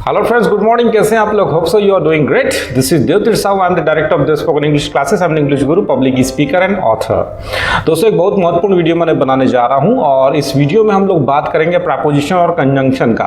Hello friends, good morning. कैसे हैं आप लोग? Hope so you are doing great. This is Devtirth Sahu, I am the director of the spoken English classes. I am English guru, public speaker and author. दोस्तों, एक बहुत महत्वपूर्ण video मैंने बनाने जा रहा हूं और इस वीडियो में हम लोग बात करेंगे प्रीपोजिशन और कंजंक्शन का।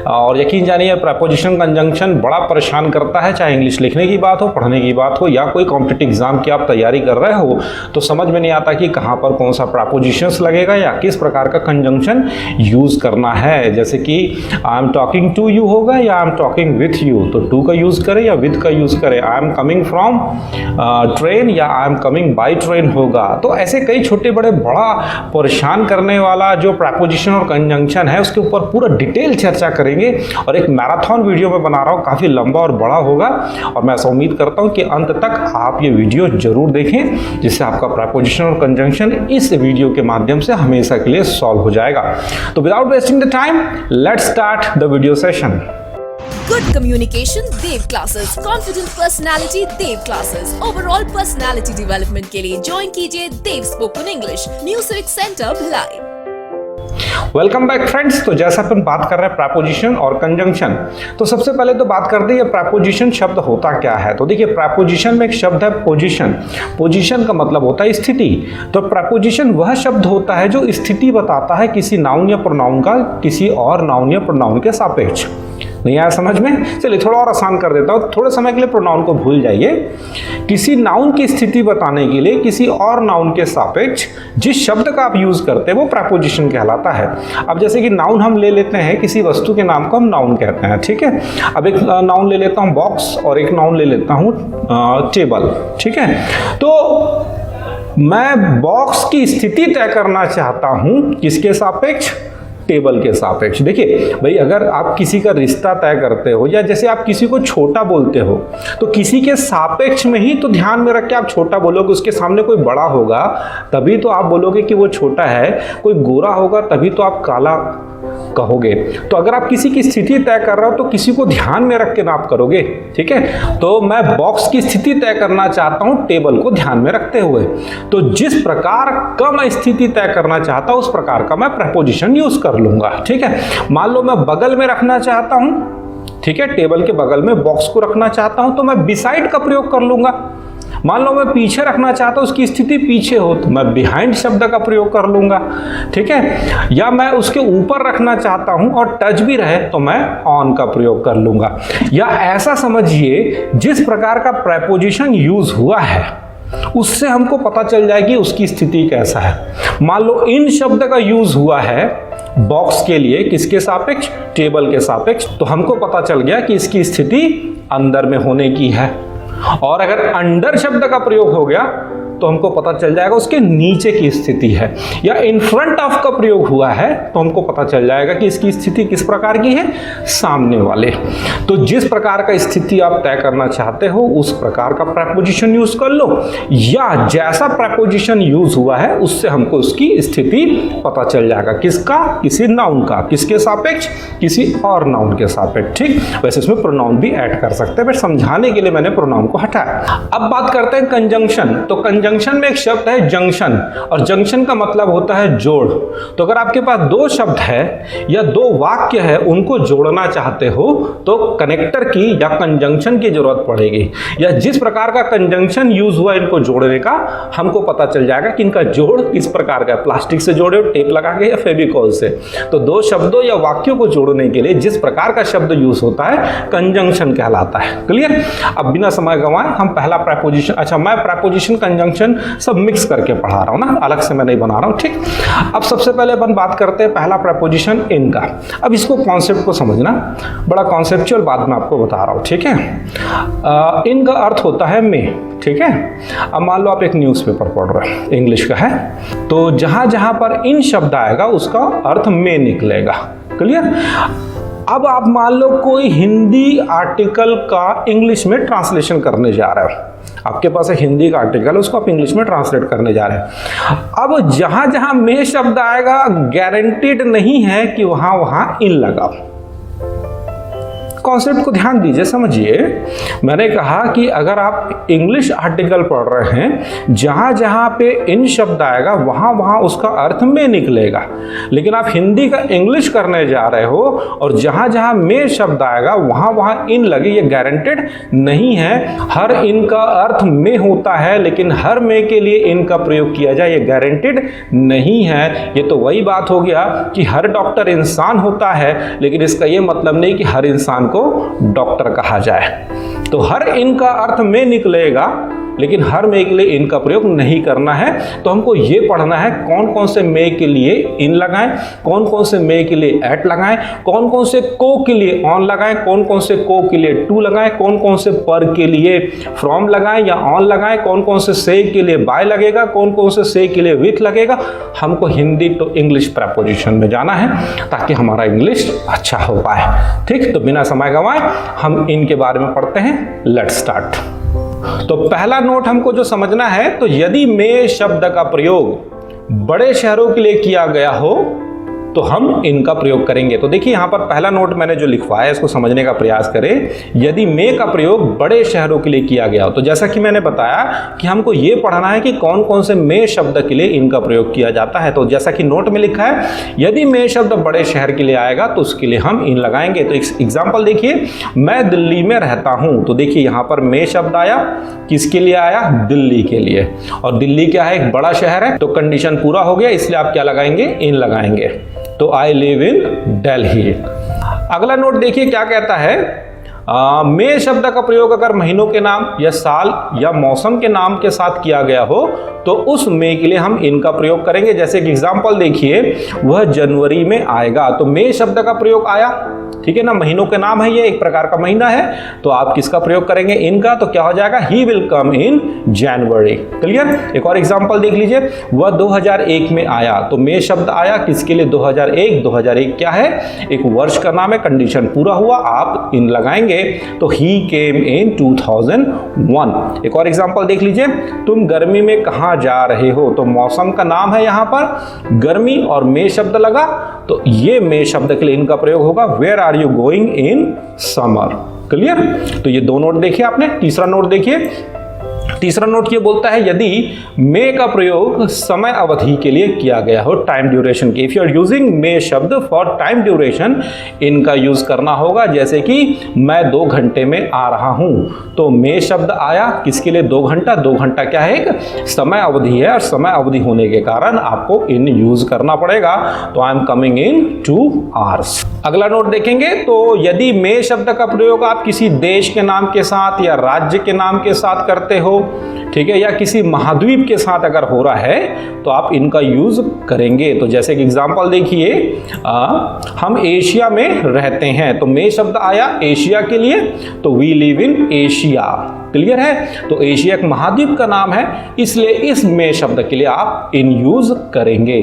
और यकीन जानिए, प्रीपोजिशन कंजंक्शन बड़ा परेशान करता है, चाहे इंग्लिश लिखने की बात हो, पढ़ने की बात हो या कोई कॉम्पिटिटिव एग्जाम की आप तैयारी कर रहे हो तो समझ में नहीं आता कि कहाँ पर कौन सा प्रीपोजिशंस लगेगा या किस प्रकार का कंजंक्शन यूज करना है। जैसे कि I am talking to you होगा या I am talking with you, तो टू का यूज करें या विथ का यूज करें। I am coming from train या I am coming by train होगा। तो ऐसे कई छोटे बड़े बड़ा परेशान करने वाला जो प्रीपोजिशन और कंजंक्शन है उसके ऊपर पूरा डिटेल चर्चा करेंगे और एक मैराथन वीडियो में बना रहा हूँ, काफी लंबा और बड़ा होगा और मैं ऐसा उम्मीद करता हूँ कि अंत तक आप ये वीडियो जरूर देखें, जिससे आपका प्रीपोजिशन और कंजंक्शन इस वीडियो के माध्यम से हमेशा के लिए सॉल्व हो जाएगा। तो without wasting the time, let's start the video session. Good communication, Dev classes. Confident personality, Dev classes. Overall personality development के लिए ज्वाइन कीजिए Dev spoken English new civic centre Bhilai. Welcome back friends. तो जैसा अपन बात कर रहे हैं प्रीपोजिशन और कंजंक्शन, तो सबसे पहले तो बात करते हैं प्रीपोजिशन शब्द होता क्या है। तो देखिए, प्रीपोजिशन में एक शब्द है पोजीशन। पोजीशन का मतलब होता है स्थिति। तो प्रीपोजिशन वह शब्द होता है जो स्थिति बताता है किसी नाउन या प्रोनाउन का किसी और नाउन या प्रोनाउन के सापेक्ष। नहीं आया समझ में? चलिए थोड़ा और आसान कर देता हूँ। थोड़े समय के लिए प्रोनाउन को भूल जाइए। किसी नाउन की स्थिति बताने के लिए किसी और नाउन के सापेक्ष जिस शब्द का आप यूज करते हैं वो प्रीपोजिशन कहलाता है। अब जैसे कि नाउन हम ले लेते हैं, किसी वस्तु के नाम को हम नाउन कहते हैं, ठीक है। अब एक नाउन ले लेता हूँ बॉक्स और एक नाउन ले लेता हूँ टेबल, ठीक है। तो मैं बॉक्स की स्थिति तय करना चाहता हूँ किसके सापेक्ष? टेबल के सापेक्ष। देखिए भाई, अगर आप किसी का रिश्ता तय करते हो या जैसे आप किसी को छोटा बोलते हो तो किसी के सापेक्ष में ही तो ध्यान में रख के आप छोटा बोलोगे। उसके सामने कोई बड़ा होगा तभी तो आप बोलोगे कि वो छोटा है, कोई गोरा होगा तभी तो आप काला कहोगे। तो अगर आप किसी की स्थिति तय कर रहे हो तो किसी को ध्यान में रख के नाप करोगे, ठीक है। तो मैं बॉक्स की स्थिति तय करना चाहता हूं टेबल को ध्यान में रखते हुए। तो जिस प्रकार का मैं स्थिति तय करना चाहता हूं उस प्रकार का मैं प्रीपोजिशन यूज कर लूंगा, ठीक है। मान लो मैं बगल में रखना चाहता हूं, ठीक है, टेबल के बगल में बॉक्स को रखना चाहता हूं तो मैं बिसाइड का प्रयोग कर लूंगा। मान लो मैं पीछे रखना चाहता हूं, उसकी स्थिति पीछे हो तो मैं बिहाइंड शब्द का प्रयोग कर लूंगा, ठीक है। या मैं उसके ऊपर रखना चाहता हूं और टच भी रहे तो मैं ऑन का प्रयोग कर लूंगा। या ऐसा समझिए, जिस प्रकार का प्रीपोजिशन यूज हुआ है उससे हमको पता चल जाएगी उसकी स्थिति कैसा है। मान लो इन शब्द का यूज हुआ है बॉक्स के लिए किसके सापेक्ष? टेबल के सापेक्ष, तो हमको पता चल गया कि इसकी स्थिति अंदर में होने की है। और अगर अंडर शब्द का प्रयोग हो गया तो हमको पता चल जाएगा उसके नीचे की स्थिति है। या इन फ्रंट ऑफ का प्रयोग हुआ है तो हमको पता चल जाएगा कि इसकी स्थिति किस प्रकार की है? सामने वाले। तो जिस प्रकार का स्थिति आप तय करना चाहते हो उस प्रकार का प्रीपोजिशन यूज कर लो, या जैसा प्रीपोजिशन यूज हुआ है उससे हमको उसकी स्थिति पता चल जाएगा। किसका? किसी नाउन का। किसके सापेक्ष? किसी और नाउन के सापेक्ष, ठीक। वैसे इसमें प्रोनाउन भी ऐड कर सकते हैं, बट समझाने के लिए मैंने प्रोनाउन को हटाया। अब बात करते हैं कंजंक्शन। तो कंजंक्शन में एक शब्द है जंक्शन, और जंक्शन का मतलब होता है जोड़। तो अगर आपके पास दो शब्द है या दो वाक्य है, उनको जोड़ना चाहते हो तो कनेक्टर की या कंजंक्शन की जरूरत पड़ेगी। या जिस प्रकार का कंजंक्शन यूज हुआ इनको जोड़ने का, हमको पता चल जाएगा कि इनका जोड़ किस प्रकार का है। प्लास्टिक से जोड़े, टेप लगा के, या फेविकॉल से। तो दो शब्दों या वाक्यों को जोड़ने के लिए जिस प्रकार का शब्द यूज होता है कंजंक्शन कहलाता है। क्लियर? अब बिना समय गंवाए हम पहला प्रीपोजिशन, अच्छा मैं प्रीपोजिशन कंजंक्शन सब मिक्स करके पढ़ा रहा हूं ना, अलग से मैं नहीं बना रहा हूं, ठीक। अब सबसे पहले अपन बात करते हैं पहला प्रीपोजिशन इन का। अब इसको कॉन्सेप्ट को समझना, बड़ा कॉन्सेप्चुअल बात मैं आपको बता रहा हूं, ठीक है। इन का अर्थ होता है में, ठीक है। अब मान लो आप एक न्यूज़पेपर पढ़ रहे हैं, इंग्लिश का है, तो जहां जहां पर इन शब्द आएगा उसका अर्थ में निकलेगा। क्लियर? अब आप मान लो कोई हिंदी आर्टिकल का इंग्लिश में ट्रांसलेशन करने जा रहे हो। आपके पास एक हिंदी का आर्टिकल है, उसको आप इंग्लिश में ट्रांसलेट करने जा रहे हैं। अब जहां जहां में शब्द आएगा गारंटीड नहीं है कि वहां वहां इन लगाओ। कॉन्सेप्ट को ध्यान दीजिए, समझिए। मैंने कहा कि अगर आप इंग्लिश आर्टिकल पढ़ रहे हैं, जहां जहां पे इन शब्द आएगा वहां वहां उसका अर्थ में निकलेगा। लेकिन आप हिंदी का इंग्लिश करने जा रहे हो और जहां जहां में शब्द आएगा वहां वहां इन लगे, ये गारंटेड नहीं है। हर इन का अर्थ में होता है, लेकिन हर में के लिए इन का प्रयोग किया जाए ये गारंटेड नहीं है। ये तो वही बात हो गया कि हर डॉक्टर इंसान होता है, लेकिन इसका ये मतलब नहीं कि हर इंसान को डॉक्टर कहा जाए। तो हर इन का अर्थ में निकलेगा, लेकिन हर में के लिए इन का प्रयोग नहीं करना है। तो हमको ये पढ़ना है कौन कौन से में के लिए इन लगाएं, कौन कौन से में के लिए एट लगाएं, कौन कौन से को के लिए ऑन लगाएं, कौन कौन से को के लिए टू लगाएं, कौन कौन से पर के लिए फ्रॉम लगाएं या ऑन लगाएं, कौन कौन से के लिए बाय लगेगा, कौन कौन से के लिए विथ लगेगा। हमको हिंदी टू इंग्लिश प्रेपोजिशन में जाना है ताकि हमारा इंग्लिश अच्छा हो पाए। ठीक, तो बिना समय गंवाए हम इनके बारे में पढ़ते हैं। Let's start. तो पहला नोट हमको जो समझना है, तो यदि में शब्द का प्रयोग बड़े शहरों के लिए किया गया हो तो हम इनका प्रयोग करेंगे। तो देखिए यहां पर पहला नोट मैंने जो लिखवाया है इसको समझने का प्रयास करें। यदि में का प्रयोग बड़े शहरों के लिए किया गया हो, तो जैसा कि मैंने बताया कि हमको ये पढ़ना है कि कौन कौन से में शब्द के लिए इनका प्रयोग किया जाता है। तो जैसा कि नोट में लिखा है, यदि में शब्द बड़े शहर के लिए आएगा तो उसके लिए हम इन लगाएंगे। तो एग्जाम्पल देखिए, मैं दिल्ली में रहता हूं, तो देखिए यहां पर में शब्द आया, किसके लिए आया? दिल्ली के लिए। और दिल्ली क्या है? एक बड़ा शहर है, तो कंडीशन पूरा हो गया, इसलिए आप क्या लगाएंगे? इन लगाएंगे। तो आई लिव इन दिल्ली। अगला नोट देखिए क्या कहता है, में शब्द का प्रयोग अगर महीनों के नाम या साल या मौसम के नाम के साथ किया गया हो तो उस में के लिए हम इनका प्रयोग करेंगे। जैसे कि एग्जांपल देखिए, वह जनवरी में आएगा, तो में शब्द का प्रयोग आया, ठीक है ना, महीनों के नाम है, ये एक प्रकार का महीना है, तो आप किसका प्रयोग करेंगे? इनका। तो क्या हो जाएगा? He will come in January. Clear? एक और एग्जांपल देख लीजिए, वह 2001 में आया, तो में शब्द आया, किसके लिए? 2001। 2001 क्या है? एक वर्ष का नाम है, कंडीशन पूरा हुआ, आप इन लगाएंगे, तो ही केम इन 2001। एक और एग्जांपल देख लीजिए, तुम गर्मी में कहां जा रहे हो, तो मौसम का नाम है यहां पर, गर्मी और में शब्द लगा, तो ये में शब्द के लिए इनका प्रयोग होगा, where are you going in summer. Clear? तो ये दो नोट देखिए आपने। तीसरा नोट देखिए, तीसरा नोट ये बोलता है, यदि में का प्रयोग समय अवधि के लिए किया गया हो, टाइम ड्यूरेशन के, इफ यू आर यूजिंग में शब्द फॉर टाइम ड्यूरेशन, इनका यूज करना होगा। जैसे कि मैं 2 घंटे में आ रहा हूं, तो में शब्द आया, किसके लिए? 2 घंटा। 2 घंटा क्या है? एक समय अवधि है, और समय अवधि होने के कारण आपको इन यूज करना पड़ेगा। तो I am coming in 2 hours. अगला नोट देखेंगे, तो यदि में शब्द का प्रयोग आप किसी देश के नाम के साथ या राज्य के नाम के साथ करते हो, ठीक है, या किसी महाद्वीप के साथ अगर हो रहा है, तो आप इनका यूज करेंगे। तो जैसे कि एग्जांपल देखिए, हम एशिया में रहते हैं, तो में शब्द आया एशिया के लिए, तो we live in Asia. Clear है? तो एशिया एक महाद्वीप का नाम है, इसलिए इस में शब्द के लिए आप इन यूज करेंगे।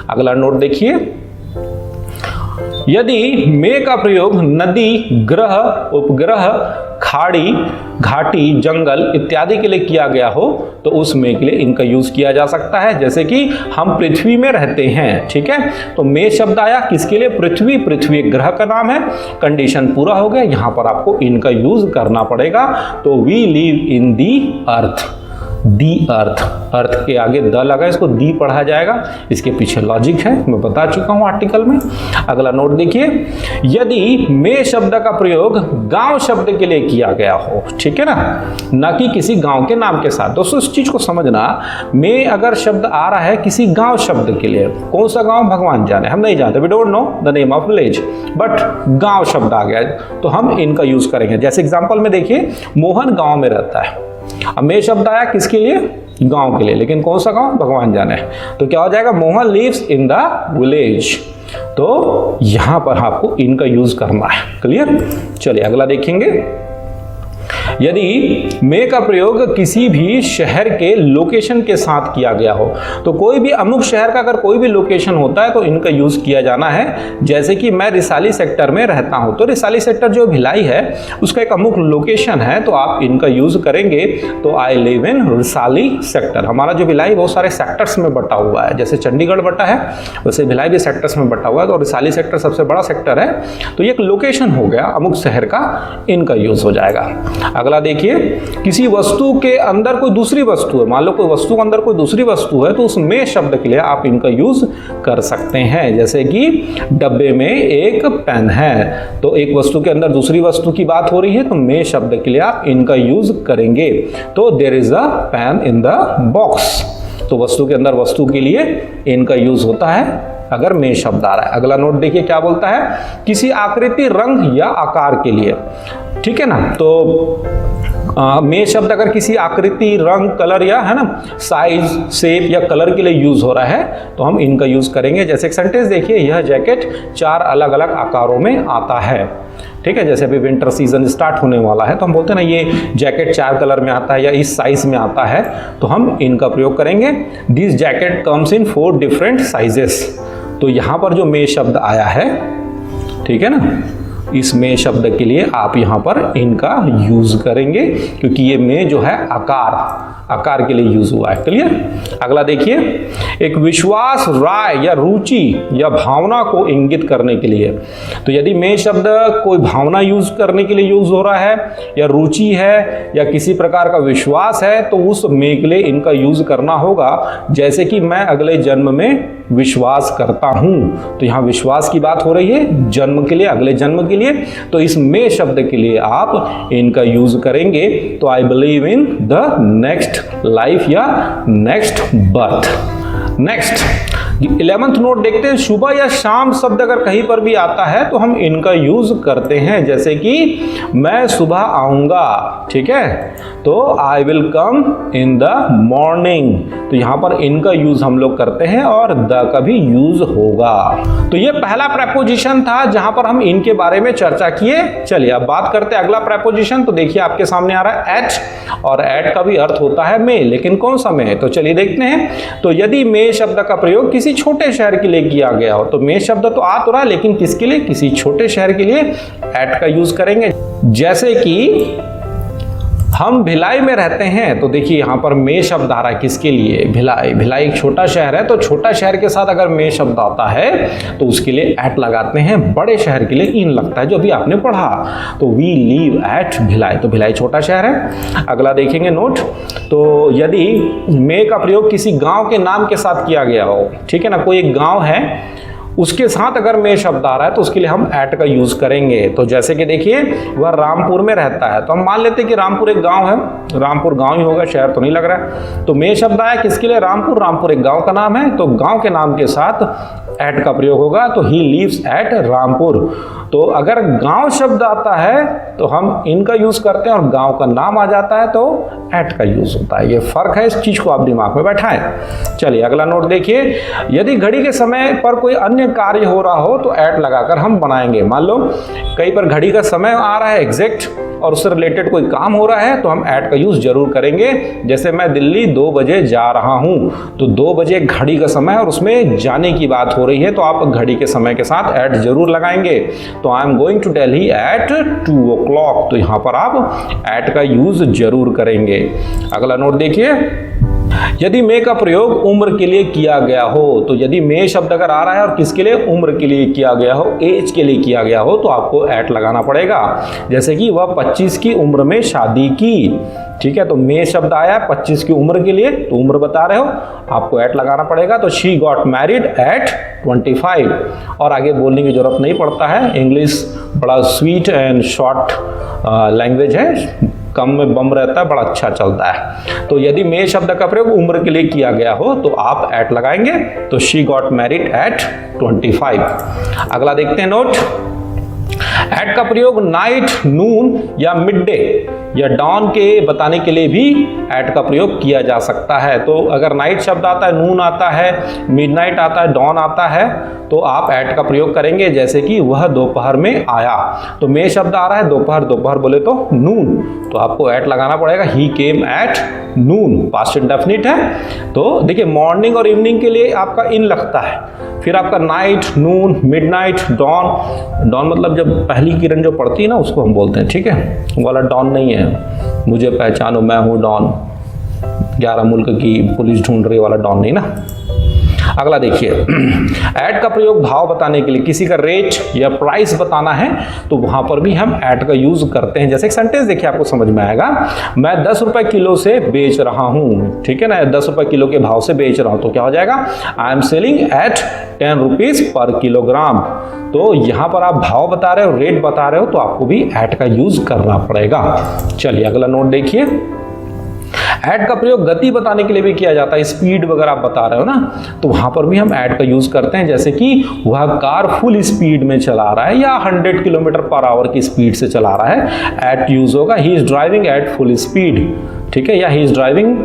अगला नोट देखिए, यदि में का प्रयोग नदी, ग्रह, उपग्रह, खाड़ी, घाटी, जंगल इत्यादि के लिए किया गया हो तो उस में के लिए इनका यूज किया जा सकता है। जैसे कि हम पृथ्वी में रहते हैं, ठीक है, तो में शब्द आया, किसके लिए? पृथ्वी। पृथ्वी एक ग्रह का नाम है, कंडीशन पूरा हो गया, यहां पर आपको इनका यूज करना पड़ेगा। तो वी लिव इन दी अर्थ। दी अर्थ, अर्थ के आगे द लगा, इसको दी पढ़ा जाएगा, इसके पीछे लॉजिक है, मैं बता चुका हूं आर्टिकल में। अगला नोट देखिए, यदि में शब्द का प्रयोग गांव शब्द के लिए किया गया हो, ठीक है ना कि किसी गांव के नाम के साथ। दोस्तों इस चीज को समझना, में अगर शब्द आ रहा है किसी गांव शब्द के लिए, कौन सा गांव भगवान जाने, हम नहीं जानते, we don't know the name of village, but गांव शब्द आ गया तो हम इनका यूज करेंगे। जैसे एग्जांपल में देखिए, मोहन गांव में रहता है, अब में शब्द आया किसके लिए? गांव के लिए, लेकिन कौन सा गांव? भगवान जाने। तो क्या हो जाएगा? Mohan lives in the village. तो यहां पर आपको इनका यूज करना है। क्लियर? चलिए अगला देखेंगे, यदि में का प्रयोग किसी भी शहर के लोकेशन के साथ किया गया हो, तो कोई भी अमुक शहर का अगर कोई भी लोकेशन होता है तो इनका यूज किया जाना है। जैसे कि मैं रिसाली सेक्टर में रहता हूं, तो रिसाली सेक्टर जो भिलाई है उसका एक अमुक लोकेशन है, तो आप इनका यूज करेंगे। तो I live in Risali sector. हमारा जो भिलाई बहुत सारे सेक्टर्स में बटा हुआ है, जैसे चंडीगढ़ बटा है वैसे भिलाई भी सेक्टर्स में बटा हुआ है, तो रिसाली सेक्टर सबसे बड़ा सेक्टर है, तो ये एक लोकेशन हो गया अमुक शहर का, इनका यूज हो जाएगा। अगला देखिए, किसी वस्तु के अंदर कोई दूसरी वस्तु है, मान लो कोई वस्तु के अंदर कोई दूसरी वस्तु है, तो उस में शब्द के लिए आप इनका यूज कर सकते हैं। जैसे कि डब्बे में एक पेन है, तो एक वस्तु के अंदर दूसरी वस्तु की बात हो रही है, तो में शब्द के लिए आप इनका यूज करेंगे। तो there is a pen in the box, तो वस्तु के अंदर वस्तु के लिए इनका यूज होता है अगर में शब्द आ रहा है। अगला नोट देखिए क्या बोलता है, किसी आकृति, रंग या आकार के लिए, ठीक है ना। तो में शब्द अगर किसी आकृति, रंग, कलर या है ना साइज, शेप या कलर के लिए यूज हो रहा है तो हम इनका यूज करेंगे। जैसे एक सेंटेंस देखिए, यह जैकेट 4 अलग अलग आकारों में आता है, ठीक है। जैसे अभी विंटर सीजन स्टार्ट होने वाला है तो हम बोलते हैं ना ये जैकेट 4 कलर में आता है या इस साइज में आता है, तो हम इनका प्रयोग करेंगे। This jacket comes in 4 different sizes, तो यहाँ पर जो में शब्द आया है, ठीक है ना, इस में शब्द के लिए आप यहाँ पर इनका यूज करेंगे, क्योंकि ये में जो है आकार के लिए यूज हुआ है। क्लियर। अगला देखिए, एक विश्वास, राय या रुचि या भावना को इंगित करने के लिए, तो यदि में शब्द कोई भावना यूज करने के लिए यूज हो रहा है या रुचि है या किसी प्रकार का विश्वास है, तो उस में के लिए इनका यूज करना होगा। जैसे कि मैं अगले जन्म में विश्वास करता हूं, तो यहां विश्वास की बात हो रही है जन्म के लिए, अगले जन्म के लिए, तो इस में शब्द के लिए आप इनका यूज करेंगे। तो I believe in the next life या next birth. Next 11th note देखते हैं, सुबह या शाम शब्द अगर कहीं पर भी आता है तो हम इनका यूज करते हैं। जैसे कि मैं सुबह आऊंगा, ठीक है, तो I will come in the morning, तो यहां पर इनका यूज हम लोग करते हैं और द का भी यूज होगा। तो ये पहला प्रेपोजिशन था जहां पर हम इनके बारे में चर्चा किए। चलिए अब बात करते हैं अगला प्रेपोजिशन। तो देखिए आपके सामने आ रहा है एट, और एट का भी अर्थ होता है में, लेकिन कौन सा में, तो चलिए देखते हैं। तो यदि में शब्द का प्रयोग किसी छोटे शहर के लिए किया गया हो, तो में शब्द तो आ तो रहा है, लेकिन किसके लिए, किसी छोटे शहर के लिए एट का यूज करेंगे। जैसे कि हम भिलाई में रहते हैं, तो देखिए यहां पर में शब्द आ रहा है किसके लिए, भिलाई। भिलाई एक छोटा शहर है, तो छोटा शहर के साथ अगर में शब्द आता है तो उसके लिए एट लगाते हैं। बड़े शहर के लिए इन लगता है, जो अभी आपने पढ़ा, तो वी लिव एट भिलाई, तो भिलाई छोटा शहर है। अगला देखेंगे नोट, तो यदि में का प्रयोग किसी गांव के नाम के साथ किया गया हो, ठीक है ना, कोई एक गांव है उसके साथ अगर में शब्द आ रहा है तो उसके लिए हम एट का यूज करेंगे। तो जैसे कि देखिए वह रामपुर में रहता है, तो हम मान लेते हैं कि रामपुर एक गांव है, रामपुर गांव ही होगा, शहर तो नहीं लग रहा है। तो में शब्द आया किसके लिए, रामपुर, रामपुर एक गांव का नाम है, तो गांव के नाम के साथ एट का प्रयोग होगा, तो ही लिव्स एट रामपुर। तो अगर गांव शब्द आता है तो हम इनका यूज करते हैं, और गांव का नाम आ जाता है तो एट का यूज होता है। ये फर्क है, इस चीज को आप दिमाग में बैठाएं। चलिए अगला नोट देखिए, यदि घड़ी के समय पर कोई अन्य कार्य हो रहा हो तो एट लगाकर हम बनाएंगे। मान लो कहीं पर घड़ी का समय आ रहा है एग्जैक्ट, और उससे रिलेटेड कोई काम हो रहा है तो हम एट का यूज जरूर करेंगे। जैसे मैं दिल्ली 2 बजे जा रहा हूं, तो 2 बजे घड़ी का समय और उसमें जाने की बात हो रही है, तो आप घड़ी के समय के साथ एट जरूर लगाएंगे। तो I am going to Delhi at 2 o'clock, तो यहां पर आप एट का यूज जरूर करेंगे। अगला नोट देखिए, यदि में का प्रयोग उम्र के लिए किया गया हो, तो यदि में शब्द अगर आ रहा है और किसके लिए, उम्र के लिए किया गया हो, एज के लिए किया गया हो, तो आपको एट लगाना पड़ेगा। जैसे कि वह 25 की उम्र में शादी की, ठीक है, तो में शब्द आया 25 की उम्र के लिए, तो उम्र बता रहे हो, आपको एट लगाना पड़ेगा। तो शी गॉट मैरिड एट 25, और आगे बोलने की जरूरत नहीं पड़ता है। इंग्लिश बड़ा स्वीट एंड शॉर्ट लैंग्वेज है, कम में बम रहता है, बड़ा अच्छा चलता है। तो यदि में शब्द का प्रयोग उम्र के लिए किया गया हो तो आप एट लगाएंगे, तो शी गॉट मैरिड एट 25। अगला देखते हैं नोट, एट का प्रयोग नाइट, नून या मिड डे या डॉन के बताने के लिए भी एट का प्रयोग किया जा सकता है। तो अगर नाइट शब्द आता है, नून आता है, मिडनाइट आता है, डॉन आता है, तो आप एट का प्रयोग करेंगे। जैसे कि वह दोपहर में आया, तो में शब्द आ रहा है दोपहर, दोपहर बोले तो नून, तो आपको एट लगाना पड़ेगा। He came at noon, past indefinite है। तो देखिए मॉर्निंग और इवनिंग के लिए आपका इन लगता है, फिर आपका नाइट, नून, मिडनाइट, डॉन। डॉन मतलब जब पहली किरण जो पड़ती है ना उसको हम बोलते हैं, ठीक है, वो वाला डॉन नहीं है, मुझे पहचानो मैं हूँ डॉन, 11 मुल्क की पुलिस ढूंढ रही वाला डॉन नहीं ना। अगला देखिए, एट का प्रयोग भाव बताने के लिए, किसी का रेट या प्राइस बताना है तो वहां पर भी हम एट का यूज करते हैं। जैसे एक सेंटेंस देखिए, आपको समझ में आएगा, मैं 10 रुपए किलो से बेच रहा हूं, ठीक है ना, 10 रुपए किलो के भाव से बेच रहा हूं, तो क्या हो जाएगा, I am selling at 10 rupees per kilogram. तो यहां पर आप भाव बता रहे हो, रेट बता रहे हो, तो आपको भी एट का यूज करना पड़ेगा। चलिए अगला नोट देखिए, एट का प्रयोग गति बताने के लिए भी किया जाता है, स्पीड वगैरह आप बता रहे हो ना, तो वहां पर भी हम एट का यूज करते हैं। जैसे कि वह कार फुल स्पीड में चला रहा है या 100 किलोमीटर पर आवर की स्पीड से चला रहा है, एट यूज होगा, he is driving at full speed, ठीक है, या he is driving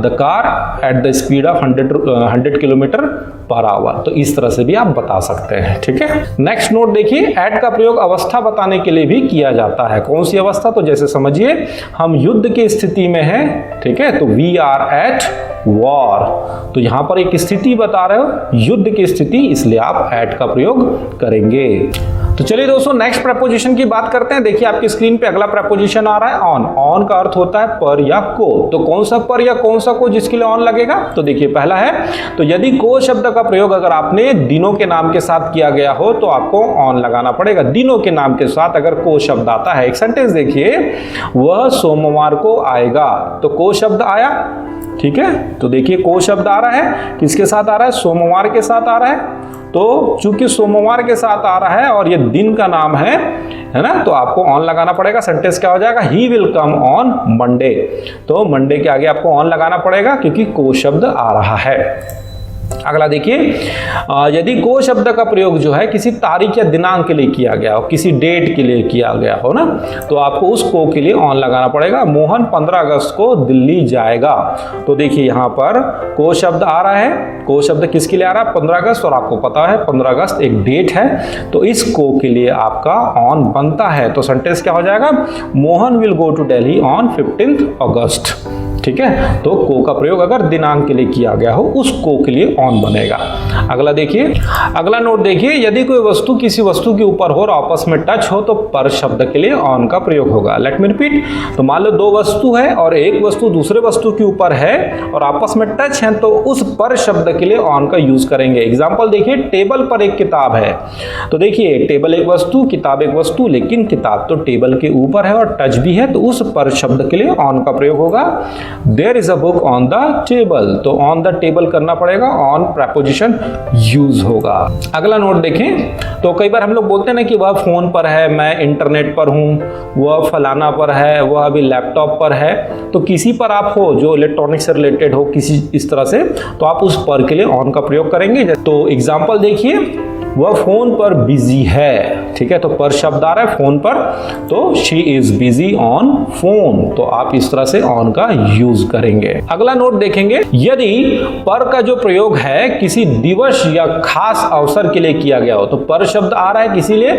the car at the speed of 100 kilometre per hour. तो इस तरह से भी आप बता सकते हैं, ठीक है। नेक्स्ट नोट देखिए, एट का प्रयोग अवस्था बताने के लिए भी किया जाता है। कौन सी अवस्था, तो जैसे समझिए हम युद्ध की स्थिति में हैं, ठीक है, तो वी आर एट वॉर, तो यहां पर एक स्थिति बता रहे हो, युद्ध की स्थिति, इसलिए आप एट का प्रयोग करेंगे। तो चलिए दोस्तों, नेक्स्ट प्रपोजिशन की बात करते हैं। देखिए आपकी स्क्रीन पे अगला प्रपोजिशन आ रहा है ऑन। ऑन का अर्थ होता है पर या को, तो कौन सा पर या कौन सा को जिसके लिए ऑन लगेगा, तो देखिए पहला है, तो यदि को शब्द का प्रयोग अगर आपने दिनों के नाम के साथ किया गया हो तो आपको ऑन लगाना पड़ेगा। दिनों के नाम के साथ अगर को शब्द आता है, एक सेंटेंस देखिए, वह सोमवार को आएगा, तो को शब्द आया, ठीक है, तो देखिए को शब्द आ रहा है, किसके साथ आ रहा है, सोमवार के साथ आ रहा है। तो चूंकि सोमवार के साथ आ रहा है और ये दिन का नाम है ना, तो आपको ऑन लगाना पड़ेगा। सेंटेंस क्या हो जाएगा, he will come on Monday, तो मंडे के आगे आपको ऑन लगाना पड़ेगा क्योंकि को शब्द आ रहा है। अगला देखिए, यदि को शब्द का प्रयोग जो है किसी तारीख या दिनांक के लिए किया गया हो, किसी डेट के लिए किया गया हो ना, तो आपको उस को के लिए ऑन लगाना पड़ेगा। मोहन 15 अगस्त को दिल्ली जाएगा, तो देखिए यहां पर को शब्द आ रहा है, को शब्द किसके लिए आ रहा है, 15 अगस्त, और आपको पता है 15 अगस्त एक डेट है, तो इस को के लिए आपका ऑन बनता है। तो सेंटेंस क्या हो जाएगा, Mohan will go to Delhi on 15 August, ठीक है, तो को का प्रयोग अगर दिनांक के लिए किया गया हो उस को के लिए ऑन बनेगा। अगला देखिए, अगला नोट देखिए, यदि कोई वस्तु किसी वस्तु के ऊपर हो और आपस में टच हो तो पर शब्द के लिए ऑन का प्रयोग होगा। लेट मी रिपीट, तो मान लो दो वस्तु है और एक वस्तु दूसरे वस्तु के ऊपर है और आपस में टच है, तो उस पर शब्द के लिए ऑन का यूज करेंगे। एग्जाम्पल देखिए, टेबल पर एक किताब है, तो देखिए टेबल एक वस्तु, किताब एक वस्तु, लेकिन किताब तो टेबल के ऊपर है और टच भी है, तो उस पर शब्द के लिए ऑन का प्रयोग होगा। There is a book on the table, तो ऑन द टेबल करना पड़ेगा, ऑन प्रपोजिशन यूज होगा। अगला नोट देखें, तो कई बार हम लोग बोलते हैं ना कि वह फोन पर है, मैं इंटरनेट पर हूं, वह फलाना पर है, वह अभी लैपटॉप पर है, तो किसी पर आप हो जो इलेक्ट्रॉनिक्स से रिलेटेड हो किसी इस तरह से, तो आप उस पर के लिए ऑन का प्रयोग करेंगे। तो एग्जाम्पल देखिए, वह फोन पर बिजी है, ठीक है, तो पर शब्द आ रहा है फोन पर, तो she is busy on phone, तो आप इस तरह से ऑन का यूज करेंगे। अगला नोट देखेंगे, यदि पर का जो प्रयोग है किसी दिवस या खास अवसर के लिए किया गया हो, तो पर शब्द आ रहा है किसी लिए,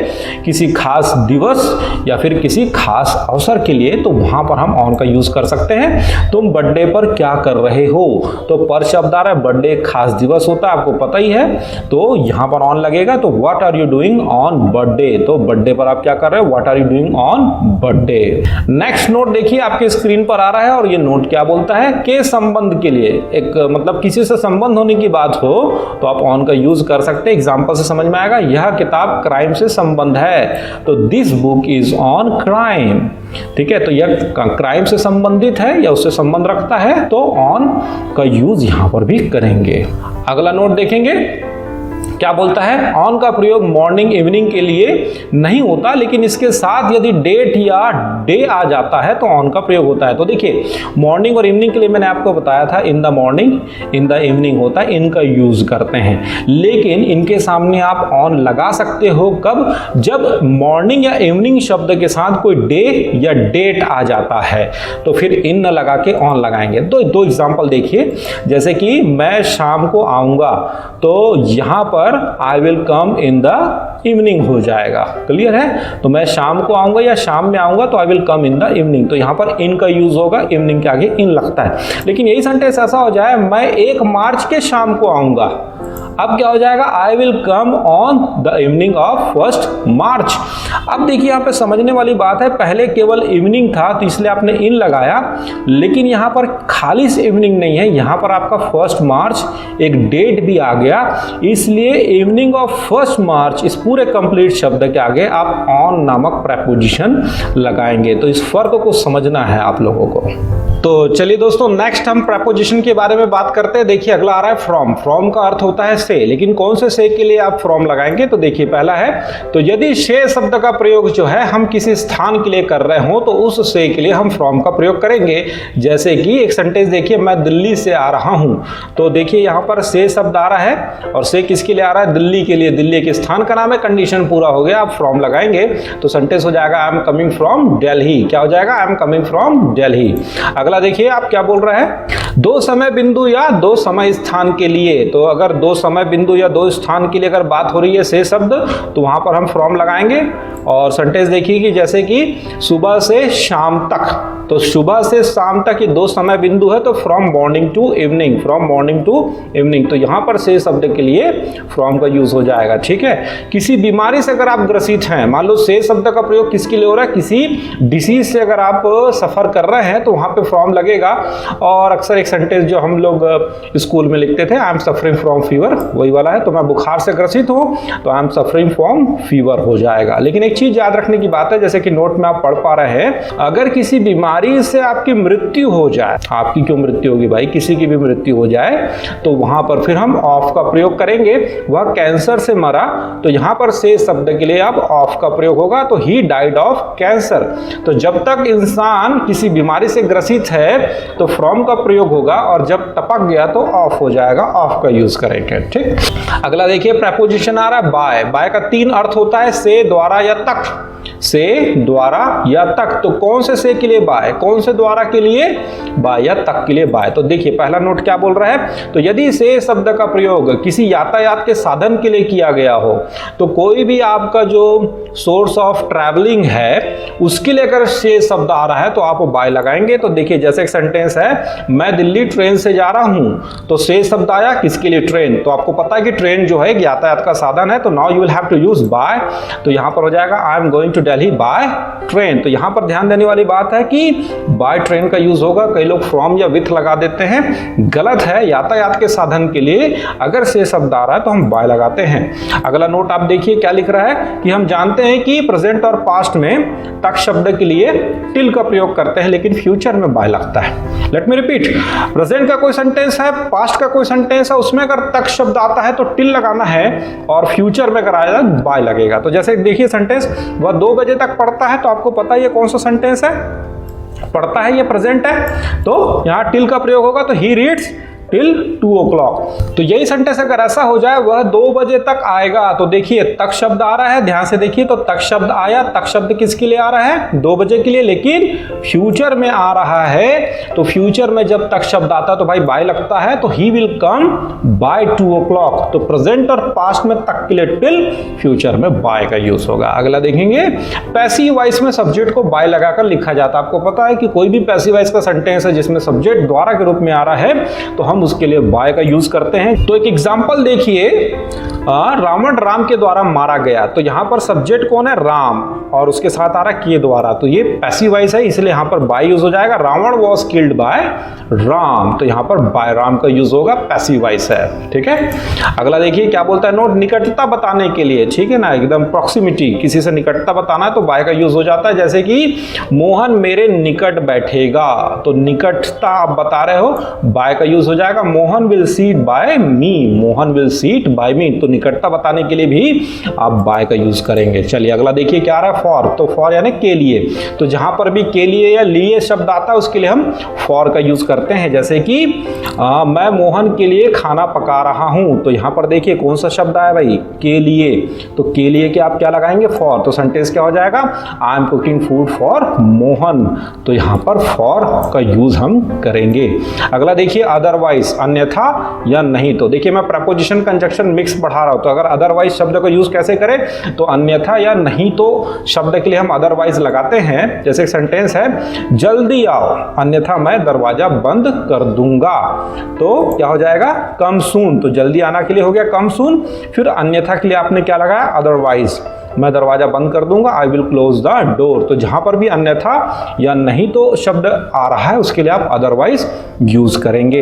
किसी खास दिवस या फिर किसी खास अवसर के लिए, तो वहां पर हम ऑन का यूज कर सकते हैं। तुम बर्थडे पर क्या कर रहे हो, तो पर शब्द आ रहा है, बर्थडे खास दिवस होता है, आपको पता ही है, तो यहां पर ऑन लगेगा। तो what are you doing on birthday, तो बर्थडे पर आप क्या कर रहे हो, what are you doing on birthday. Next note देखिए आपके स्क्रीन पर आ रहा है और ये नोट क्या बोलता है, के संबंध के लिए, एक मतलब किसी से संबंध होने की बात हो तो आप ऑन का यूज कर सकते हैं। एग्जांपल से समझ में आएगा, यह किताब क्राइम से संबंध है, तो this book is on crime, ठीक है, तो यह क्राइम से संबंधित है या उससे संबंध रखता है, तो ऑन का यूज यहां पर भी करेंगे। अगला नोट देखेंगे, क्या बोलता है, ऑन का प्रयोग मॉर्निंग इवनिंग के लिए नहीं होता, लेकिन इसके साथ यदि डेट या डे आ जाता है तो ऑन का प्रयोग होता है। तो देखिए मॉर्निंग और इवनिंग के लिए मैंने आपको बताया था इन the morning, in the evening होता है, इनका यूज करते हैं, लेकिन इनके सामने आप ऑन लगा सकते हो कब, जब मॉर्निंग या इवनिंग शब्द के साथ कोई डे या डेट आ जाता है, तो फिर इन न लगा के ऑन लगाएंगे। तो दो एग्जाम्पल देखिए, जैसे कि मैं शाम को आऊंगा, तो यहां पर पर I will come in the evening हो जाएगा। क्लियर है? तो मैं शाम को आऊंगा या शाम में आऊंगा तो I will come in the evening. तो यहां पर इन का यूज होगा, इवनिंग के आगे इन लगता है। लेकिन यही सेंटेंस ऐसा हो जाए मैं 1 मार्च के शाम को आऊंगा, अब क्या हो जाएगा? I will come on the evening of 1 मार्च। अब देखिए यहाँ पे समझने वाली बात है, पहले केवल इवनिंग था तो इसलिए आपने इन लगाया, लेकिन यहाँ पर खाली इवनिंग नहीं है, यहाँ पर आपका 1 मार्च एक डेट भी आ गया, इसलिए इवनिंग ऑफ 1 मार्च इस पूरे कंप्लीट शब्द के आगे आप ऑन नामक प्रेपोजिशन लगाएंगे। तो इस फर्क को समझना है आप लोगों को। तो चलिए दोस्तों, नेक्स्ट हम प्रेपोजिशन के बारे में बात करते हैं। देखिए अगला आ रहा है फ्रॉम। फ्रॉम का अर्थ होता है से, लेकिन कौन से के लिए आप फ्रॉम लगाएंगे? तो देखिए पहला है, तो यदि से शब्द का प्रयोग जो है हम किसी स्थान के लिए कर रहे हो तो उस से के लिए हम फ्रॉम का प्रयोग करेंगे। जैसे कि एक सेंटेंस देखिए, मैं दिल्ली से आ रहा हूं, तो देखिए यहां पर से शब्द आ रहा है और से किसके लिए आ रहा है? दिल्ली के लिए। दिल्ली एक स्थान का नाम है, कंडीशन पूरा हो गया, आप फ्रॉम लगाएंगे तो सेंटेंस हो जाएगा I am coming from Delhi. क्या हो जाएगा? I am coming from Delhi. अगला देखिए आप क्या बोल रहे हैं, 2 समय बिंदु या 2 समय स्थान के लिए। तो अगर 2 समय बिंदु या 2 स्थान के लिए अगर बात हो रही है से शब्द, तो वहां पर हम फ्रॉम लगाएंगे। और सेंटेंस देखिए कि जैसे कि सुबह से शाम तक, तो सुबह से शाम तक ये 2 समय बिंदु है, तो from morning to evening, from morning to evening, तो यहां पर से शब्द के लिए फ्रॉम का यूज हो जाएगा। ठीक है? किसी बीमारी से अगर आप ग्रसित हैं, मान लो से शब्द का प्रयोग किसके लिए हो रहा है? किसी डिसीज से अगर आप सफर कर रहे हैं तो वहां पे फ्रॉम लगेगा। और अक्सर एक सेंटेंस जो हम लोग स्कूल में लिखते थे, I am suffering from fever, वही वाला है। तो मैं बुखार से ग्रसित हूं तो I am suffering from fever हो जाएगा। लेकिन एक चीज याद रखने की बात है, जैसे कि नोट में आप पढ़ पा रहे हैं, अगर किसी बीमारी से आपकी मृत्यु हो जाए, आपकी क्यों मृत्यु होगी भाई, किसी की भी मृत्यु हो जाए, तो वहां पर फिर हम ऑफ का प्रयोग करेंगे। वह कैंसर से मरा, तो यहां पर से शब्द के लिए अब ऑफ का प्रयोग होगा, तो ही डाइड ऑफ कैंसर। तो जब तक इंसान किसी बीमारी से ग्रसित है तो फ्रॉम का प्रयोग होगा, और जब टपक गया तो ऑफ हो जाएगा, ऑफ का यूज करेंगे। ठीक? अगला देखिए प्रेपोजिशन आ रहा है बाय। बाय का 3 अर्थ होता है, से, द्वारा या तक। से, द्वारा या तक। तो कौन से के लिए बाय, कौन से द्वारा के लिए बाय, या तक के लिए बाय। तो देखिए पहला नोट क्या बोल रहा है, तो यदि से शब्द का प्रयोग किसी यातायात के साधन के लिए किया गया हो, तो कोई भी आपका जो सोर्स ऑफ ट्रैवलिंग है उसके लिए अगर से शब्द आ रहा है तो आप बाय लगाएंगे। तो देखिए जैसे एक सेंटेंस है, मैं दिल्ली ट्रेन से जा रहा हूं, तो से शब्द आया किसके लिए? ट्रेन। तो आपको पता है कि ट्रेन जो है यातायात का साधन है, तो now you will have to use by. तो यहां पर हो जाएगा I am going to Delhi by train. तो यहां पर ध्यान देने वाली बात है कि बाय ट्रेन का यूज होगा। कई लोग फ्रॉम या विथ लगा देते हैं, गलत है। यातायात के साधन के लिए अगर से शब्द आ रहा है तो हम बाय लगाते हैं। अगला नोट आप देखिए क्या लिख रहा है कि हम जानते हैं कि प्रेजेंट और पास्ट में तक शब्द के लिए टिल का प्रयोग करते हैं, लेकिन फ्यूचर में बाय लगता है। लेट मी रिपीट, प्रेजेंट का कोई सेंटेंस है, पास्ट का कोई सेंटेंस है, उसमें अगर तक शब्द आता है तो टिल लगाना है, और फ्यूचर में अगर आएगा बाय लगेगा। तो जैसे देखिए सेंटेंस, वह 2 बजे तक पढ़ता है, तो आपको पता है ये कौन सा सेंटेंस है? पढ़ता है, ये प्रेजेंट है, तो यहां टिल का प्रयोग होगा, तो ही रीड्स टिल 2 o'clock। तो यही सेंटेंस अगर ऐसा हो जाए, वह 2 बजे तक आएगा, तो देखिए तक शब्द आ रहा है, ध्यान से देखिए, तो तक शब्द आया। तक शब्द किसके लिए आ रहा है? 2 बजे के लिए, लेकिन फ्यूचर में आ रहा है। तो फ्यूचर में जब तक शब्द आता है तो भाई बाय लगता है, तो he will come by 2 o'clock। तो प्रेजेंट और पास्ट में तक के लिए टिल, फ्यूचर में बाय का यूज होगा। अगला देखेंगे, पैसिव वॉइस में सब्जेक्ट को बाय लगाकर लिखा जाता है। आपको पता है कि कोई भी पैसिव वॉइस का सेंटेंस है जिसमें सब्जेक्ट द्वारा के रूप में आ रहा है, तो हम उसके लिए बाय का यूज करते हैं। तो एक एग्जांपल देखिए, रावण राम के द्वारा मारा गया, तो यहां पर सब्जेक्ट कौन है? राम, और उसके साथ आ रहा के द्वारा, तो ये पैसिव वॉइस है, इसलिए यहां पर बाय यूज हो जाएगा। Ravan was killed by Ram, तो यहां पर बाय राम का यूज होगा, पैसिव वॉइस है। ठीक है? अगला देखिए क्या बोलता है नोट, निकटता बताने के लिए, ठीक है ना, एकदम प्रॉक्सिमिटी, किसी से निकटता बताना है तो बाय का यूज हो जाता है। जैसे कि मोहन मेरे निकट बैठेगा, तो निकटता आप बता रहे हो, बाय का यूज हो जाएगा। Mohan will sit by me, Mohan will sit by me, तो निकटता बताने के लिए भी आप बाय का यूज करेंगे। चलिए अगला देखिए क्या आ रहा है, फॉर। तो फॉर यानी के लिए, तो जहां पर भी के लिए या लिए शब्द आता है उसके लिए हम फॉर का यूज करते हैं। जैसे कि मैं मोहन के लिए खाना पका रहा हूं, तो यहां पर देखिए कौन सा शब्द आया भाई? के लिए। तो के लिए के आप क्या लगाएंगे? फॉर। तो सेंटेंस क्या हो जाएगा? I am cooking food for Mohan, तो यहां पर फॉर का यूज हम करेंगे। अगला देखिए अदरवाइज। अदरवाइज, अन्यथा या नहीं तो। देखिए मैं प्रपोजिशन कंजक्शन मिक्स पढ़ा रहा हूं, तो अगर अदरवाइज शब्द का यूज कैसे करें, तो अन्यथा या नहीं तो शब्द के लिए हम अदरवाइज लगाते हैं। जैसे एक सेंटेंस है, जल्दी आओ अन्यथा मैं दरवाजा बंद कर दूंगा, तो क्या हो जाएगा, कम सून। तो जल्दी आना के लिए हो गया कम सून, फिर अन्यथा के लिए आपने क्या लगाया, अदरवाइज, मैं दरवाजा बंद कर दूंगा, I will close the door. तो जहां पर भी अन्यथा या नहीं तो शब्द आ रहा है उसके लिए आप अदरवाइज यूज करेंगे।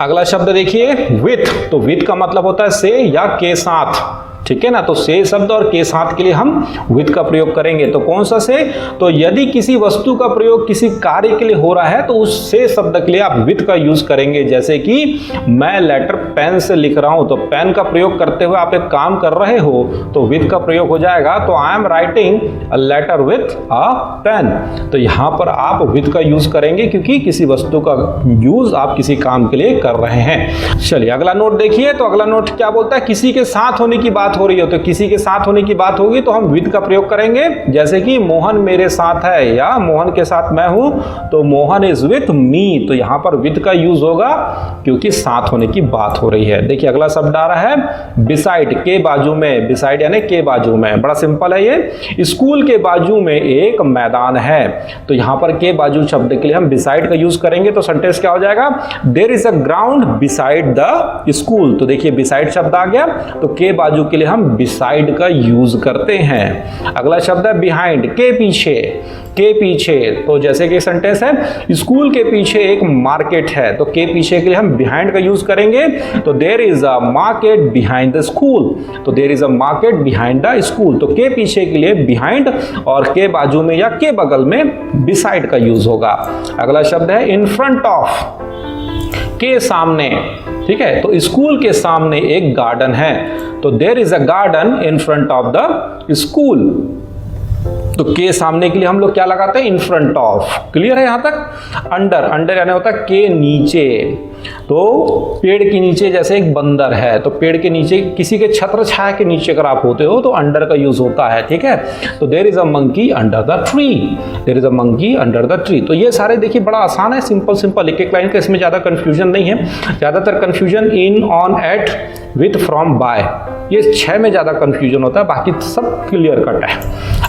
अगला शब्द देखिए विथ। तो विथ का मतलब होता है से या के साथ, ठीक है ना। तो से शब्द और के साथ के लिए हम विथ का प्रयोग करेंगे। तो कौन सा से, तो यदि किसी वस्तु का प्रयोग किसी कार्य के लिए हो रहा है तो उस से शब्द के लिए आप विथ का यूज करेंगे। जैसे कि मैं लेटर पेन से लिख रहा हूं, तो पेन का प्रयोग करते हुए आप एक काम कर रहे हो तो विथ का प्रयोग हो जाएगा। तो I am writing a letter with a pen, तो यहां पर आप विथ का यूज करेंगे क्योंकि किसी वस्तु का यूज आप किसी काम के लिए कर रहे हैं। चलिए अगला नोट देखिए। तो अगला नोट क्या बोलता है, किसी के साथ होने की बात हो रही हो, तो किसी के साथ होने की बात होगी तो हम विद का प्रयोग करेंगे। जैसे कि मोहन मेरे साथ है या मोहन के साथ मैं हूं, तो मोहन इज विथ मी, तो यहां पर विद का यूज होगा क्योंकि साथ होने की बात हो रही है। देखिए अगला शब्द आ रहा है बिसाइड, के बाजू में, बिसाइड यानी के बाजू में। बड़ा सिंपल है ये। स्कूल के बाजू में एक मैदान है, तो यहां पर के बाजू शब्द के लिए हम बिसाइड का यूज करेंगे। तो सेंटेंस क्या हो जाएगा, there is a ground beside the school. तो देखिए बिसाइड शब्द आ गया, तो के बाजू के लिए हम बिसाइड का यूज करते हैं। अगला शब्द है बिहाइंड, के पीछे, के पीछे। तो जैसे कि सेंटेंस है स्कूल के पीछे एक मार्केट है, तो के पीछे के लिए हम बिहाइंड का यूज करेंगे। तो there is a market behind the school, तो there is a market behind the school. तो के पीछे के लिए बिहाइंड और के बाजू में या के बगल में बिसाइड का यूज होगा। अगला शब्द है इन फ्रंट ऑफ, के सामने, ठीक है। तो स्कूल के सामने एक गार्डन है, तो there is a garden in front of the school. तो के सामने के लिए हम लोग क्या लगाते हैं, इन फ्रंट ऑफ। क्लियर है यहां तक। अंडर, अंडर यानी होता है के नीचे। तो पेड़ के नीचे जैसे एक बंदर है, तो पेड़ के नीचे किसी के छत्र छाया के नीचे अगर आप होते हो तो अंडर का यूज होता है, ठीक है। तो there is a monkey under the tree, there is a monkey under the tree. तो ये सारे देखिए बड़ा आसान है, सिंपल सिंपल एक एक लाइन का, इसमें ज्यादा कंफ्यूजन नहीं है। ज्यादातर confusion in, on, at, with, from, by, ये 6 में ज्यादा कंफ्यूजन होता है, बाकी सब क्लियर कट है।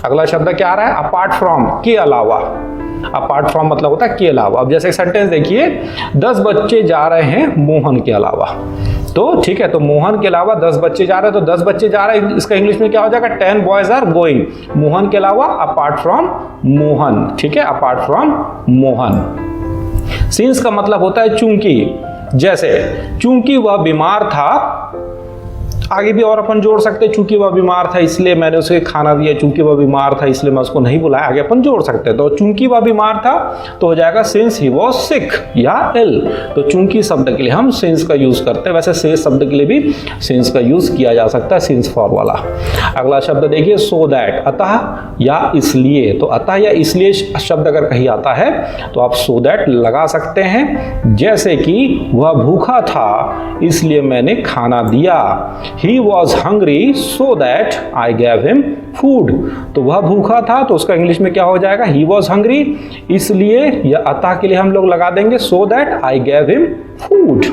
अगला शब्द क्या आ रहा है, अपार्ट फ्रॉम, के अलावा। अपार्ट फ्रॉम मतलब होता है के अलावा। अब जैसे सेंटेंस देखिए 10 बच्चे जा रहे हैं मोहन के अलावा, तो ठीक है। तो मोहन के अलावा 10 बच्चे जा रहे हैं, तो 10 बच्चे जा रहे हैं, इसका इंग्लिश में क्या हो जाएगा, 10 बॉयज आर गोइंग। मोहन के अलावा अपार्ट फ्रॉम मोहन, ठीक है, अपार्ट फ्रॉम मोहन। सिंस का मतलब होता है चूंकि, जैसे चूंकि वह बीमार था, आगे भी और अपन जोड़ सकते हैं, चूंकि वह बीमार था इसलिए मैंने उसे खाना दिया, चूंकि वह बीमार था इसलिए मैं उसको नहीं बुलाया, आगे अपन जोड़ सकते हैं। तो चूंकि वह बीमार था तो हो जाएगा सिंस ही वाज सिक या इल। तो चूंकि शब्द के लिए हम सिंस का यूज करते हैं, वैसे से शब्द के लिए भी सिंस का यूज किया जा सकता है, सिंस फॉर वाला। अगला शब्द देखिए सो दैट, अतः या इसलिए। तो अतः या इसलिए शब्द अगर कहीं आता है तो आप सो दैट लगा सकते हैं। जैसे कि वह भूखा था इसलिए मैंने खाना दिया, He was hungry so that I gave him food। तो वह भूखा था, तो उसका इंग्लिश में क्या हो जाएगा, He was hungry, इसलिए या अतः के लिए हम लोग लगा देंगे so that I gave him food।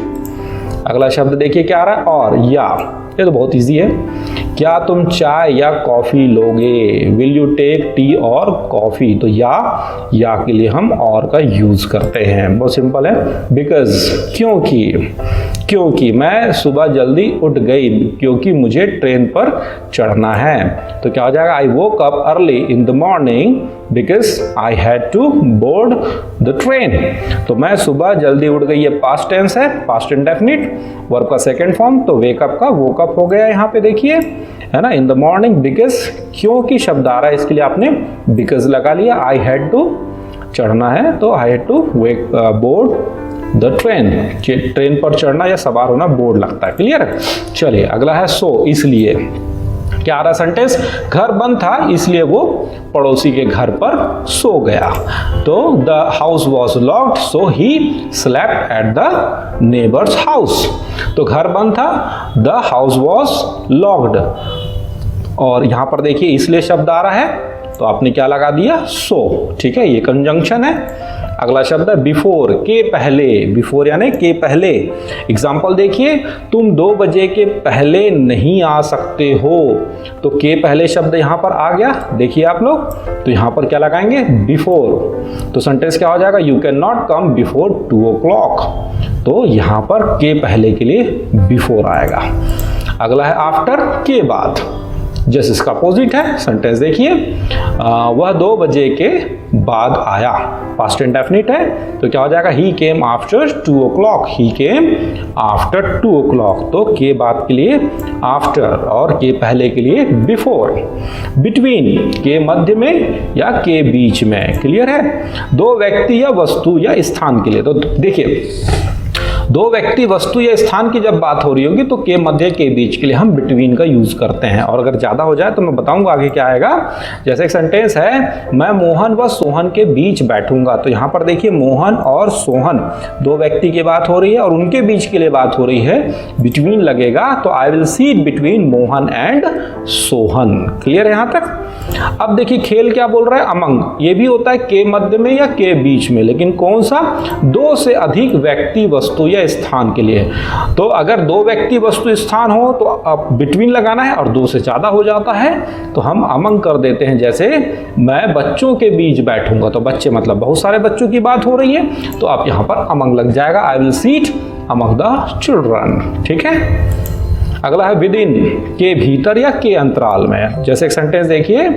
अगला शब्द देखिए क्या आ रहा है, और या। ये तो बहुत इजी है, क्या तुम चाय या कॉफी लोगे, विल यू टेक टी और कॉफी। तो या के लिए हम और का यूज करते हैं, बहुत सिंपल है। बिकॉज, क्योंकि मैं सुबह जल्दी उठ गई क्योंकि मुझे ट्रेन पर चढ़ना है। तो क्या हो जाएगा, I woke up early in the morning because I had to board the train. तो मैं सुबह जल्दी उठ गई, ये पास्ट टेंस है, पास्ट इंडेफिनिट, वर्ब का सेकंड फॉर्म। तो वेकअप का वोकअप हो गया यहाँ पे देखिए, है ना, इन द मॉर्निंग। बिकॉज क्योंकि शब्द आ रहा है इसके लिए आपने बिकॉज लगा लिया। आई हैड टू चढ़ना है तो I had to board the train, train पर चढ़ना या सवार होना बोर्ड लगता है। क्लियर है। चलिए अगला है सो, इसलिए। क्या आ रहा सेंटेंस, घर बंद था इसलिए वो पड़ोसी के घर पर सो गया। तो the house was locked so he slept at the neighbours house. तो घर बंद था, द हाउस वॉज लॉक्ड, और यहां पर देखिए इसलिए शब्द आ रहा है तो आपने क्या लगा दिया, सो। ठीक है, ये कंजंक्शन है। अगला शब्द है बिफोर, के पहले, बिफोर यानी के पहले। एग्जाम्पल देखिए, तुम 2 बजे के पहले नहीं आ सकते हो, तो के पहले शब्द यहां पर आ गया, देखिए आप लोग, तो यहां पर क्या लगाएंगे, बिफोर। तो सेंटेंस क्या हो जाएगा, you can not come before 2 o'clock, तो यहां पर के पहले के लिए बिफोर आएगा। अगला है आफ्टर, के बाद, जैसे इसका अपोजिट है। सेंटेंस देखिए, वह 2 बजे के बाद आया, पास्ट इंडेफिनिट है, तो क्या हो जाएगा, ही केम आफ्टर 2 o'clock, ही केम आफ्टर 2 o'clock, तो के बाद के लिए आफ्टर और के पहले के लिए बिफोर। बिटवीन, के मध्य में या के बीच में, क्लियर है। 2 व्यक्ति या वस्तु या स्थान के लिए, तो देखिए 2 व्यक्ति, वस्तु या स्थान की जब बात हो रही होगी तो के मध्य के बीच के लिए हम बिटवीन का यूज करते हैं, और अगर ज्यादा हो जाए तो मैं बताऊंगा आगे क्या आएगा। जैसे एक सेंटेंस है, मैं मोहन व सोहन के बीच बैठूंगा, तो यहां पर देखिए मोहन और सोहन 2 व्यक्ति की बात हो रही है और उनके बीच के लिए बात हो रही है, बिटवीन लगेगा, तो I will seat between Mohan and Sohan. Clear है यहां तक। अब देखिए खेल क्या बोल रहा है, अमंग, ये भी होता है के मध्य में या के बीच में, लेकिन कौन सा, 2 से अधिक व्यक्ति, वस्तु या स्थान के लिए। तो अगर 2 व्यक्ति, वस्तु, स्थान हो तो अब बिटवीन लगाना है, और 2 से ज्यादा हो जाता है तो हम अमंग कर देते हैं। जैसे मैं बच्चों के बीच बैठूंगा, तो बच्चे मतलब बहुत सारे बच्चों की बात हो रही है, तो आप यहां पर अमंग लग जाएगा, I will seat among the children. ठीक है। अगला है विद इन, के भीतर या के अंतराल में। जैसे एक सेंटेंस देखिए,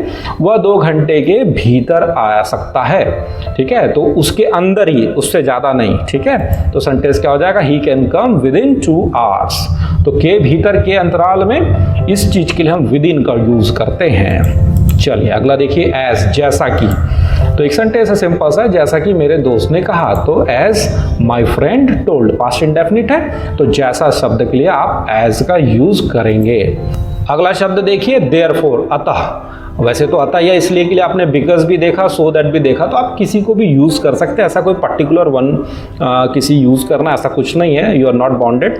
वह 2 घंटे के भीतर आ सकता है, ठीक है, तो उसके अंदर ही, उससे ज्यादा नहीं। ठीक है, तो सेंटेंस क्या हो जाएगा, he can come with in 2 hours। तो के भीतर, के अंतराल में इस चीज के लिए हम विद इन का यूज करते हैं। चलिए अगला देखिए, एज, जैसा कि, तो एक सेंटेंस है सिंपल सा, जैसा कि मेरे दोस्त ने कहा, तो as my friend told, past indefinite है, तो जैसा शब्द के लिए आप एज का यूज करेंगे। अगला शब्द देखिए, देयरफॉर, अतः। वैसे तो अतः या इसलिए के लिए आपने बिकॉज भी देखा, सो दैट भी देखा, तो आप किसी को भी यूज कर सकते हैं, ऐसा कोई पर्टिकुलर वन किसी यूज करना ऐसा कुछ नहीं है, यू आर नॉट बॉन्डेड।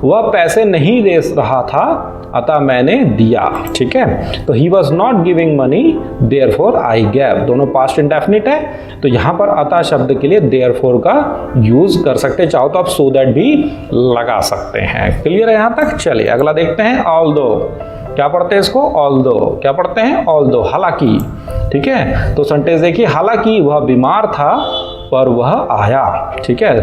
वह पैसे नहीं दे रहा था, अतः मैंने दिया। ठीक है, तो he was not giving money, therefore I gave, दोनों पास्ट इंडेफिनिट है, तो यहां पर अतः शब्द के लिए देयरफॉर का यूज कर सकते हैं, चाहो तो आप सो दैट भी लगा सकते हैं। क्लियर है यहां तक। चलिए अगला देखते हैं, ऑल्दो, क्या पढ़ते हैं इसको, ऑल्दो, क्या पढ़ते हैं, ऑल्दो, हालांकि। ठीक है, तो सेंटेंस देखिए, हालांकि वह बीमार था पर वह आया। ठीक है,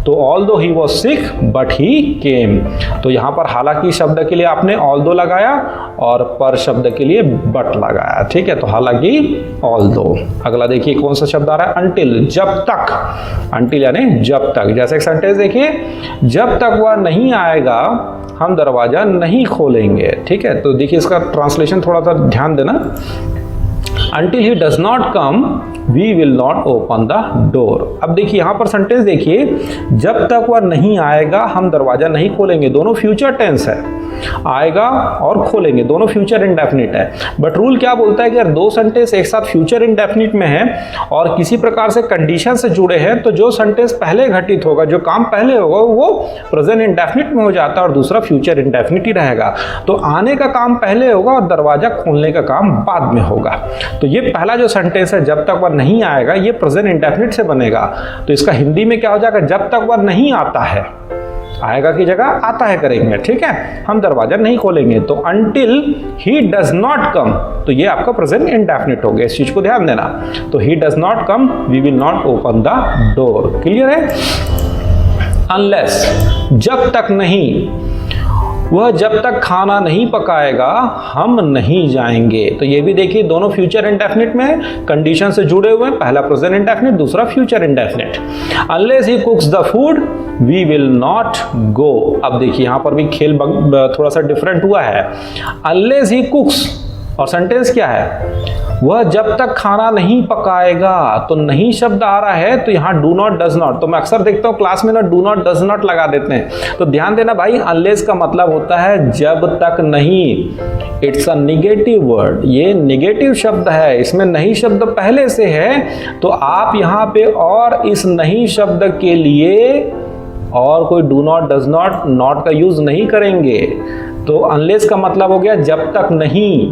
तो although he was sick but he came, तो यहां पर हालांकि शब्द के लिए आपने ऑल्दो लगाया और पर शब्द के लिए बट लगाया। ठीक है, तो हालांकि ऑल्दो। अगला देखिए कौन सा शब्द आ रहा है, अंटिल, जब तक, अंटिल यानी जब तक। जैसे एक सेंटेंस देखिए, जब तक वह नहीं आएगा हम दरवाजा नहीं खोलेंगे। ठीक है, तो देखिए इसका ट्रांसलेशन थोड़ा सा ध्यान देना, Until he does not come, we will not open the door। अब देखिए यहाँ पर सेंटेंस देखिए, जब तक वह नहीं आएगा हम दरवाजा नहीं खोलेंगे, दोनों फ्यूचर टेंस है, आएगा और खोलेंगे दोनों फ्यूचर इंडेफिनिट है। बट रूल क्या बोलता है कि अगर 2 सेंटेंस एक साथ फ्यूचर इंडेफिनिट में है और किसी प्रकार से कंडीशन से जुड़े हैं, तो जो सेंटेंस पहले घटित होगा, जो काम पहले होगा, वो प्रेजेंट इंडेफिनिट में हो जाता है और दूसरा फ्यूचर इंडेफिनिट ही रहेगा। तो आने का काम पहले होगा और दरवाजा खोलने का काम बाद में होगा। तो ये पहला जो सेंटेंस है, जब तक वह नहीं आएगा, ये प्रेजेंट इंडेफिनिट से बनेगा, तो इसका हिंदी में क्या हो जाएगा, जब तक वह नहीं आता है, आएगा की जगह आता है करेंगे। ठीक है, हम दरवाजा नहीं खोलेंगे, तो until he does not come, तो ये आपका प्रेजेंट इंडेफिनिट हो गया, इस चीज को ध्यान देना। तो he does not come, we will not open the door। Clear है। unless, जब तक नहीं, वह जब तक खाना नहीं पकाएगा हम नहीं जाएंगे। तो ये भी देखिए दोनों फ्यूचर इंडेफिनिट में कंडीशन से जुड़े हुए हैं, पहला प्रेजेंट इंडेफिनिट, दूसरा future indefinite. Unless he cooks the food we will not go. अब देखिए यहाँ पर भी खेल थोड़ा सा डिफरेंट हुआ है। अनलेस ही कुक्स, और सेंटेंस क्या है, वह जब तक खाना नहीं पकाएगा, तो नहीं शब्द आ रहा है, तो यहाँ डू नॉट डज नॉट, तो मैं अक्सर देखता हूँ क्लास में ना डू नॉट डज नॉट लगा देते हैं, तो ध्यान देना भाई, अनलेस का मतलब होता है जब तक नहीं, इट्स अ निगेटिव वर्ड, ये निगेटिव शब्द है, इसमें नहीं शब्द पहले से है, तो आप यहाँ पे और इस नहीं शब्द के लिए और कोई do not does not, not का यूज नहीं करेंगे। तो अनलेस का मतलब हो गया जब तक नहीं,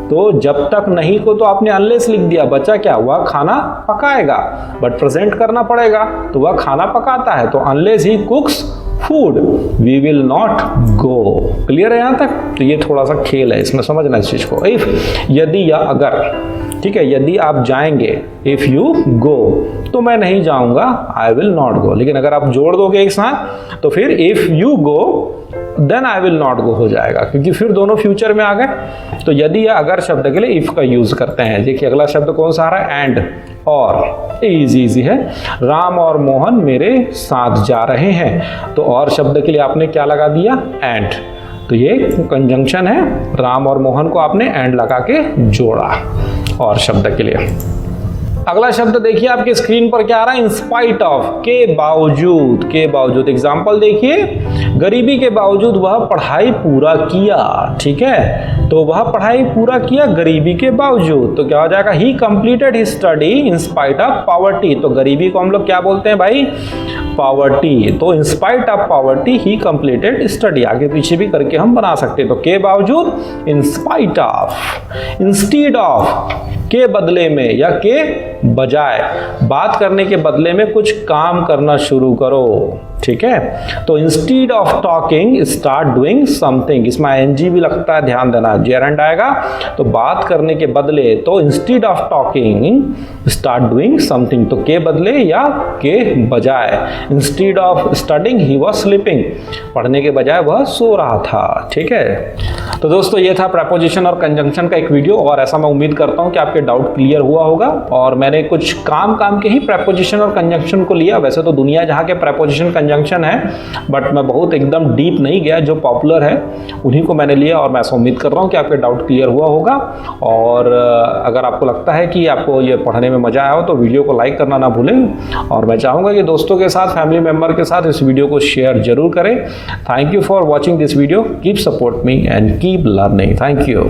तो जब तक नहीं को तो आपने अनलेस लिख दिया, बचा क्या, वह खाना पकाएगा, बट प्रेजेंट करना पड़ेगा, तो वह खाना पकाता है, तो unless he cooks food we will not go. Clear है यहाँ तक? तो ये थोड़ा सा खेल है, इसमें समझना इस चीज को। इफ, यदि या अगर, ठीक है, यदि आप जाएंगे, इफ यू गो, तो मैं नहीं जाऊंगा, आई विल नॉट गो। लेकिन अगर आप जोड़ दोगे एक साथ तो फिर if you go then I will not go हो जाएगा, क्योंकि फिर दोनों फ्यूचर में आ गए। तो यदि या अगर शब्द के लिए इफ का यूज करते हैं। देखिए अगला शब्द कौन सा आ रहा है, एंड, और। इजी है, राम और मोहन मेरे साथ जा रहे हैं, तो और शब्द के लिए आपने क्या लगा दिया, एंड। तो ये कंजंक्शन है, राम और मोहन को आपने एंड लगा के जोड़ा और शब्द के लिए। अगला शब्द देखिए आपकी स्क्रीन पर क्या आ रहा है, इंस्पाइट ऑफ, के बावजूद। के बावजूद एग्जाम्पल देखिए, गरीबी के बावजूद वह पढ़ाई पूरा किया। ठीक है, तो वह पढ़ाई पूरा किया गरीबी के बावजूद, तो क्या हो जाएगा, ही completed his study in spite of poverty. तो गरीबी को हम लोग क्या बोलते हैं भाई, पॉवर्टी। तो in spite of poverty he completed study, आगे पीछे भी करके हम बना सकते हैं। तो के बावजूद, in spite of, instead of, के बदले में या के बजाय, बात करने के बदले में कुछ काम करना शुरू करो। ठीक है, तो instead of talking start doing something, इसमें आईएनजी भी लगता है, ध्यान देना, जेरेंड आएगा। तो बात करने के बदले, तो instead of talking start doing something, तो के बदले या के बजाय। Instead of studying he was sleeping, पढ़ने के बजाय वह सो रहा था। ठीक है, तो दोस्तों ये था प्रेपोजिशन और कंजंक्शन का एक वीडियो, और ऐसा मैं उम्मीद करता हूं कि आपके डाउट क्लियर हुआ होगा। और मैंने कुछ काम के ही प्रेपोजिशन और कंजंक्शन को लिया, वैसे तो दुनिया जहां के प्रेपोजिशन कंजंक्शन है, बट मैं बहुत एकदम डीप नहीं गया, जो पॉपुलर है उन्हीं को मैंने लिया। और मैं ऐसा उम्मीद कर रहा हूं कि आपके डाउट क्लियर हुआ होगा। और अगर आपको लगता है कि आपको ये पढ़ने में मजा आया हो तो वीडियो को लाइक करना ना भूलें, और मैं चाहूँगा कि दोस्तों के साथ, फैमिली मेम्बर के साथ इस वीडियो को शेयर जरूर करें। Thank you for watching this video, keep support me and keep learning. Thank you.